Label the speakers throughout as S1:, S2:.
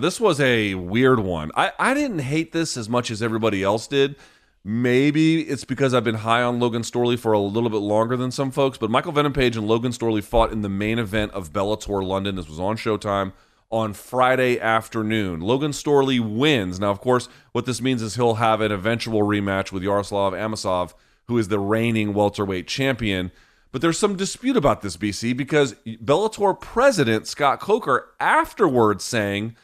S1: This was a weird one. I didn't hate this as much as everybody else did. Maybe it's because I've been high on Logan Storley for a little bit longer than some folks, but Michael Venom Page and Logan Storley fought in the main event of Bellator London. This was on Showtime on Friday afternoon. Logan Storley wins. Now, of course, what this means is he'll have an eventual rematch with Yaroslav Amosov, who is the reigning welterweight champion. But there's some dispute about this, BC, because Bellator president Scott Coker afterwards saying,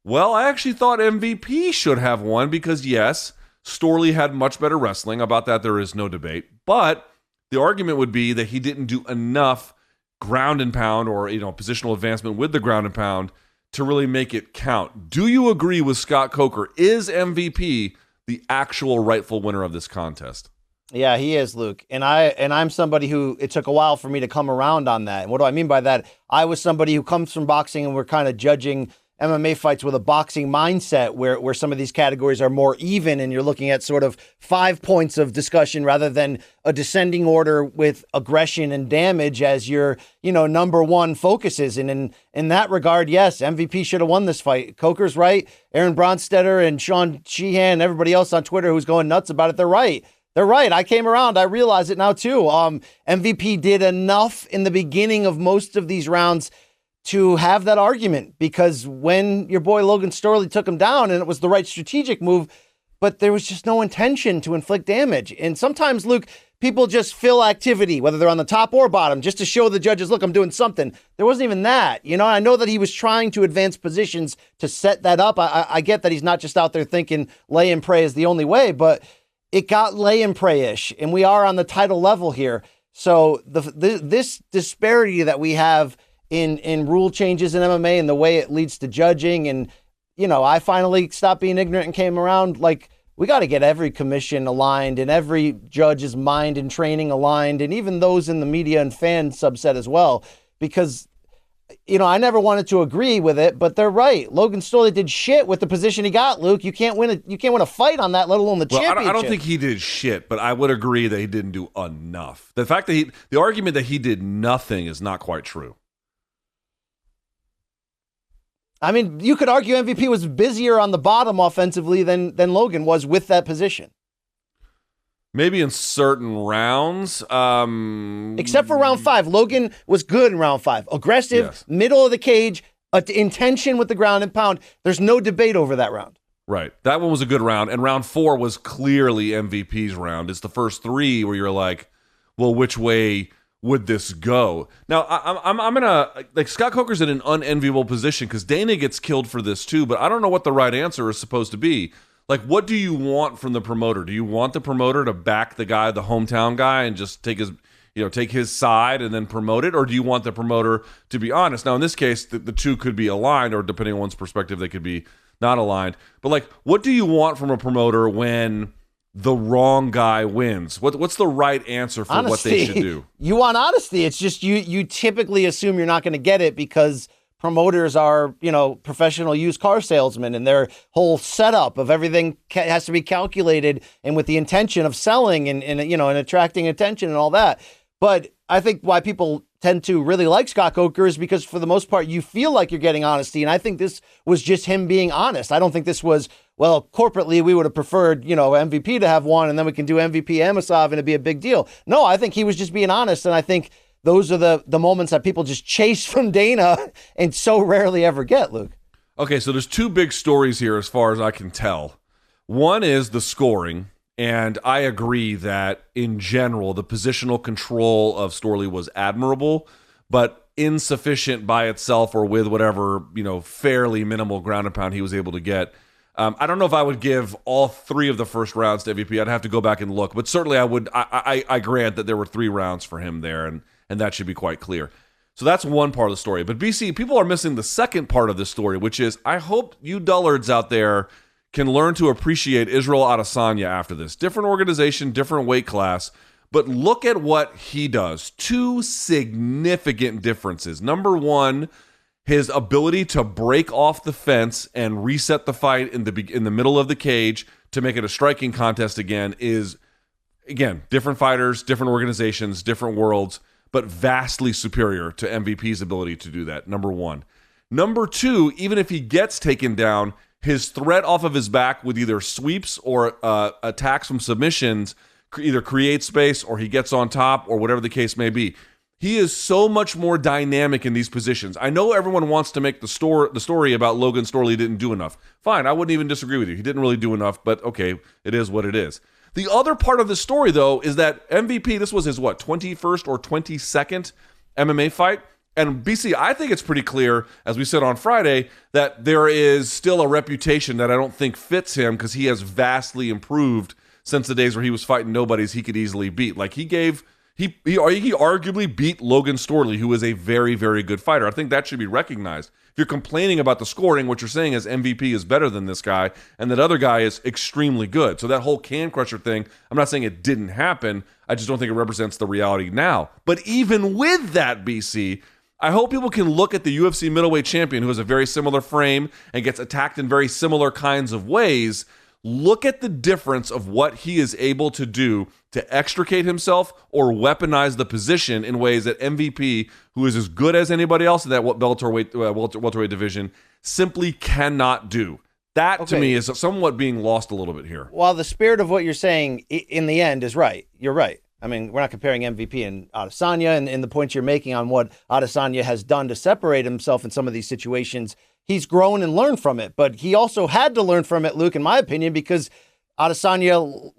S1: well, I actually thought MVP should have won because, yes, Storley had much better wrestling. About that, there is no debate. But the argument would be that he didn't do enough ground and pound or, positional advancement with the ground and pound to really make it count. Do you agree with Scott Coker? Is MVP the actual rightful winner of this contest?
S2: Yeah, he is, Luke. And I'm somebody who it took a while for me to come around on that. And what do I mean by that? I was somebody who comes from boxing and we're kind of judging MMA fights with a boxing mindset where some of these categories are more even and you're looking at sort of 5 points of discussion rather than a descending order with aggression and damage as your, number one focuses. And in that regard, yes, MVP should have won this fight. Coker's right. Aaron Bronstetter and Sean Sheehan and everybody else on Twitter who's going nuts about it, they're right. They're right. I came around. I realize it now too. MVP did enough in the beginning of most of these rounds to have that argument, because when your boy Logan Storley took him down, and it was the right strategic move, but there was just no intention to inflict damage. And sometimes, Luke, people just fill activity, whether they're on the top or bottom, just to show the judges, look, I'm doing something. There wasn't even that. I know that he was trying to advance positions to set that up. I get that he's not just out there thinking lay and pray is the only way, but it got lay and pray-ish, and we are on the title level here. So this disparity that we have in rule changes in MMA and the way it leads to judging, and I finally stopped being ignorant and came around. Like, we got to get every commission aligned and every judge's mind and training aligned, and even those in the media and fan subset as well, because I never wanted to agree with it, but they're right. Logan Storley did shit with the position he got, Luke. You can't win a fight on that, let alone the championship.
S1: I don't think he did shit, but I would agree that he didn't do enough. The fact that the argument that he did nothing is not quite true.
S2: I mean, you could argue MVP was busier on the bottom offensively than Logan was with that position.
S1: Maybe in certain rounds.
S2: Except for round 5. Logan was good in round 5. Aggressive, yes. Middle of the cage, intention with the ground and pound. There's no debate over that round.
S1: Right. That one was a good round. And round 4 was clearly MVP's round. It's the first 3 where you're like, well, which way would this go? Now, I'm going to, like, Scott Coker's in an unenviable position because Dana gets killed for this too, but I don't know what the right answer is supposed to be. Like, what do you want from the promoter? Do you want the promoter to back the guy, the hometown guy, and just take his side and then promote it? Or do you want the promoter to be honest? Now, in this case, the two could be aligned, or depending on one's perspective, they could be not aligned. But, like, what do you want from a promoter when the wrong guy wins? What's the right answer for honesty. What they should do?
S2: You want honesty. It's just you typically assume you're not going to get it because promoters are, professional used car salesmen, and their whole setup of everything has to be calculated and with the intention of selling and attracting attention and all that. But I think why people tend to really like Scott Coker is because for the most part, you feel like you're getting honesty. And I think this was just him being honest. I don't think this was, well, corporately, we would have preferred, MVP to have won, and then we can do MVP Amosov and it'd be a big deal. No, I think he was just being honest. And I think those are the moments that people just chase from Dana and so rarely ever get, Luke.
S1: Okay, so there's 2 big stories here as far as I can tell. One is the scoring, and I agree that in general, the positional control of Storley was admirable, but insufficient by itself or with whatever, fairly minimal ground and pound he was able to get. I don't know if I would give all 3 of the first rounds to MVP. I'd have to go back and look, but certainly I would. I grant that there were 3 rounds for him there, and that should be quite clear. So that's one part of the story. But BC, people are missing the second part of this story, which is I hope you dullards out there can learn to appreciate Israel Adesanya after this. Different organization, different weight class, but look at what he does. 2 significant differences. Number 1, his ability to break off the fence and reset the fight in the middle of the cage to make it a striking contest again is, again, different fighters, different organizations, different worlds, but vastly superior to MVP's ability to do that, number 1. Number two, even if he gets taken down, his threat off of his back with either sweeps or attacks from submissions either creates space or he gets on top or whatever the case may be. He is so much more dynamic in these positions. I know everyone wants to make the story about Logan Storley didn't do enough. Fine, I wouldn't even disagree with you. He didn't really do enough, but okay, it is what it is. The other part of the story, though, is that MVP, this was his, 21st or 22nd MMA fight? And BC, I think it's pretty clear, as we said on Friday, that there is still a reputation that I don't think fits him because he has vastly improved since the days where he was fighting nobodies he could easily beat. Like, he arguably beat Logan Storley, who is a very, very good fighter. I think that should be recognized. If you're complaining about the scoring, what you're saying is MVP is better than this guy, and that other guy is extremely good. So that whole can crusher thing, I'm not saying it didn't happen. I just don't think it represents the reality now. But even with that, BC, I hope people can look at the UFC middleweight champion who has a very similar frame and gets attacked in very similar kinds of ways. Look at the difference of what he is able to do to extricate himself or weaponize the position in ways that MVP, who is as good as anybody else in that Bellator welterweight division, simply cannot do. That, to me, is somewhat being lost a little bit here.
S2: While the spirit of what you're saying in the end is right, you're right. I mean, we're not comparing MVP and Adesanya, and the points you're making on what Adesanya has done to separate himself in some of these situations. He's grown and learned from it, but he also had to learn from it, Luke, in my opinion, because Adesanya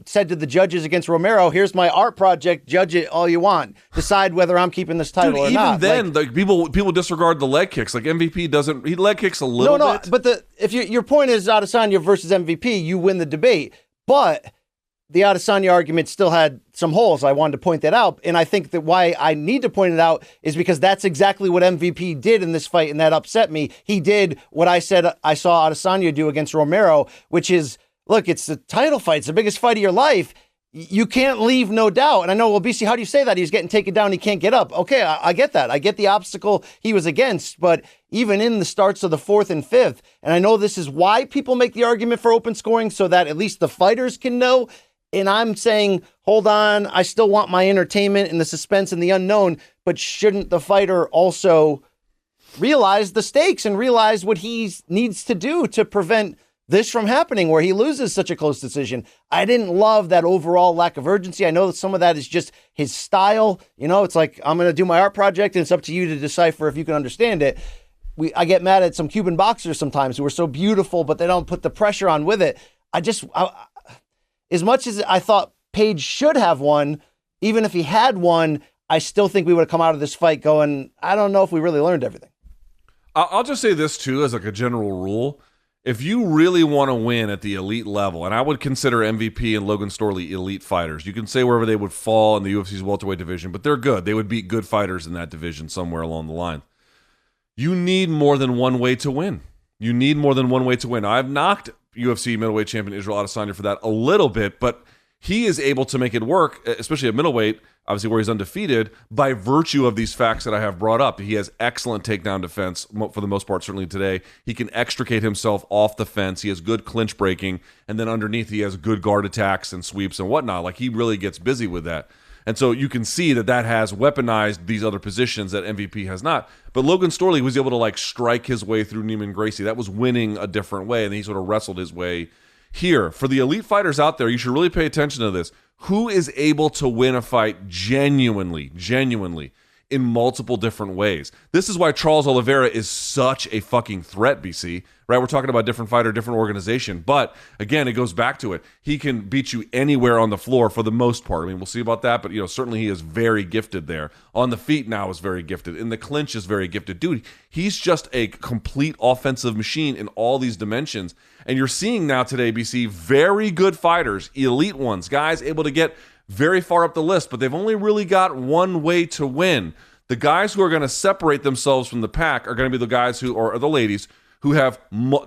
S2: said to the judges against Romero, here's my art project, judge it all you want. Decide whether I'm keeping this title or not.
S1: Even then, people disregard the leg kicks. Like, MVP doesn't, he leg kicks a little bit.
S2: No, but if your point is Adesanya versus MVP, you win the debate. But the Adesanya argument still had some holes. I wanted to point that out. And I think that why I need to point it out is because that's exactly what MVP did in this fight, and that upset me. He did what I said I saw Adesanya do against Romero, which is, look, it's the title fight. It's the biggest fight of your life. You can't leave no doubt. And I know, well, BC, how do you say that? He's getting taken down. He can't get up. Okay, I get that. I get the obstacle he was against. But even in the starts of the fourth and fifth, and I know this is why people make the argument for open scoring, so that at least the fighters can know. And I'm saying, hold on, I still want my entertainment and the suspense and the unknown, but shouldn't the fighter also realize the stakes and realize what he needs to do to prevent this from happening where he loses such a close decision? I didn't love that overall lack of urgency. I know that some of that is just his style. You know, it's like, I'm going to do my art project and it's up to you to decipher if you can understand it. I get mad at some Cuban boxers sometimes who are so beautiful, but they don't put the pressure on with it. As much as I thought Page should have won, even if he had won, I still think we would have come out of this fight going, I don't know if we really learned everything.
S1: I'll just say this, too, as like a general rule. If you really want to win at the elite level, and I would consider MVP and Logan Storley elite fighters, you can say wherever they would fall in the UFC's welterweight division, but they're good. They would beat good fighters in that division somewhere along the line. You need more than one way to win. You need more than one way to win. I've knocked UFC middleweight champion Israel Adesanya for that a little bit, but he is able to make it work, especially at middleweight, obviously where he's undefeated, by virtue of these facts that I have brought up. He has excellent takedown defense for the most part, certainly today. He can extricate himself off the fence. He has good clinch breaking, and then underneath he has good guard attacks and sweeps and whatnot. Like, he really gets busy with that. And so you can see that has weaponized these other positions that MVP has not. But Logan Storley was able to like strike his way through Neiman Gracie. That was winning a different way, and he sort of wrestled his way here. For the elite fighters out there, you should really pay attention to this. Who is able to win a fight genuinely, in multiple different ways? This is why Charles Oliveira is such a fucking threat, BC, right? We're talking about different fighter, different organization. But again, it goes back to it. He can beat you anywhere on the floor for the most part. I mean, we'll see about that, but certainly he is very gifted there. On the feet now is very gifted. In the clinch is very gifted. Dude, he's just a complete offensive machine in all these dimensions. And you're seeing now today, BC, very good fighters, elite ones, guys able to get very far up the list, but they've only really got one way to win. The guys who are going to separate themselves from the pack are going to be the guys or the ladies who have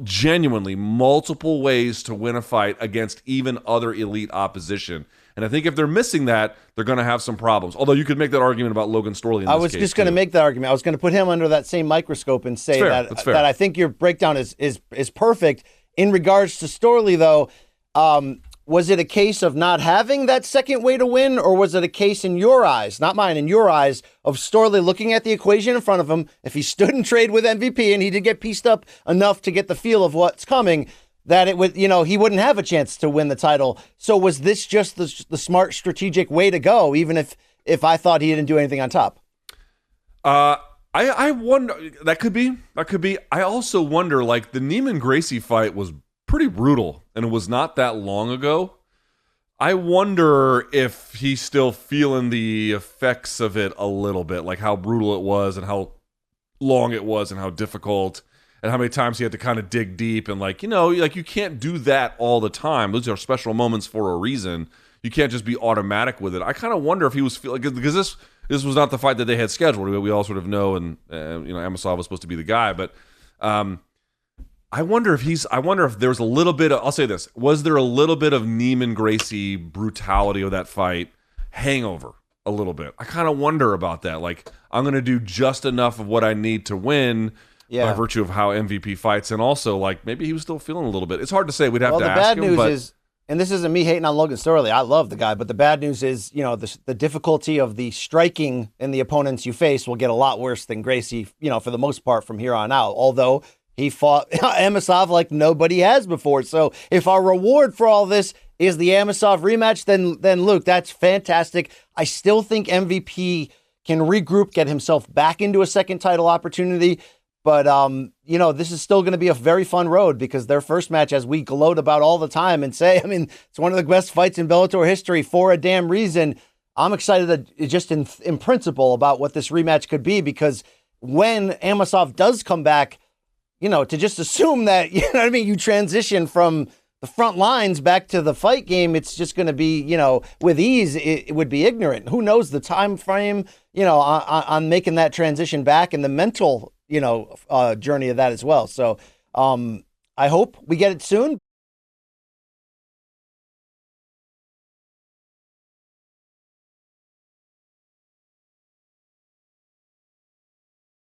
S1: genuinely multiple ways to win a fight against even other elite opposition. And I think if they're missing that, they're going to have some problems. Although you could make that argument about Logan Storley in this case.
S2: I was just going to make that argument. I was going to put him under that same microscope and say that I think your breakdown is perfect. In regards to Storley, though, Was it a case of not having that second way to win, or was it a case in your eyes, not mine, in your eyes, of Storley looking at the equation in front of him? If he stood and trade with MVP and he did get pieced up enough to get the feel of what's coming, that it would, he wouldn't have a chance to win the title. So was this just the smart strategic way to go, even if I thought he didn't do anything on top?
S1: I wonder, that could be. I also wonder, like, the Neiman Gracie fight was pretty brutal, and it was not that long ago. I wonder if he's still feeling the effects of it a little bit, like how brutal it was and how long it was and how difficult and how many times he had to kind of dig deep and like you can't do that all the time. Those are special moments for a reason. You can't just be automatic with it. I kind of wonder if he was feeling, because this was not the fight that they had scheduled. We all sort of know, and Amosov was supposed to be the guy, but I wonder if there's a little bit of, I'll say this, was there a little bit of Neiman Gracie brutality of that fight hangover a little bit? I kind of wonder about that. Like, I'm going to do just enough of what I need to win by virtue of how MVP fights, and also, like, maybe he was still feeling a little bit. It's hard to say. We'd have to ask him.
S2: The bad news is, and this isn't me hating on Logan Storley, I love the guy, but the bad news is, the difficulty of the striking in the opponents you face will get a lot worse than Gracie, for the most part from here on out, although he fought Amosov like nobody has before. So if our reward for all this is the Amosov rematch, then Luke, that's fantastic. I still think MVP can regroup, get himself back into a second title opportunity. But, this is still going to be a very fun road, because their first match, as we gloat about all the time and say, it's one of the best fights in Bellator history for a damn reason. I'm excited just in principle about what this rematch could be, because when Amosov does come back, to just assume that, you transition from the front lines back to the fight game, it's just going to be, with ease, it would be ignorant. Who knows the time frame, on making that transition back, and the mental, journey of that as well. So I hope we get it soon.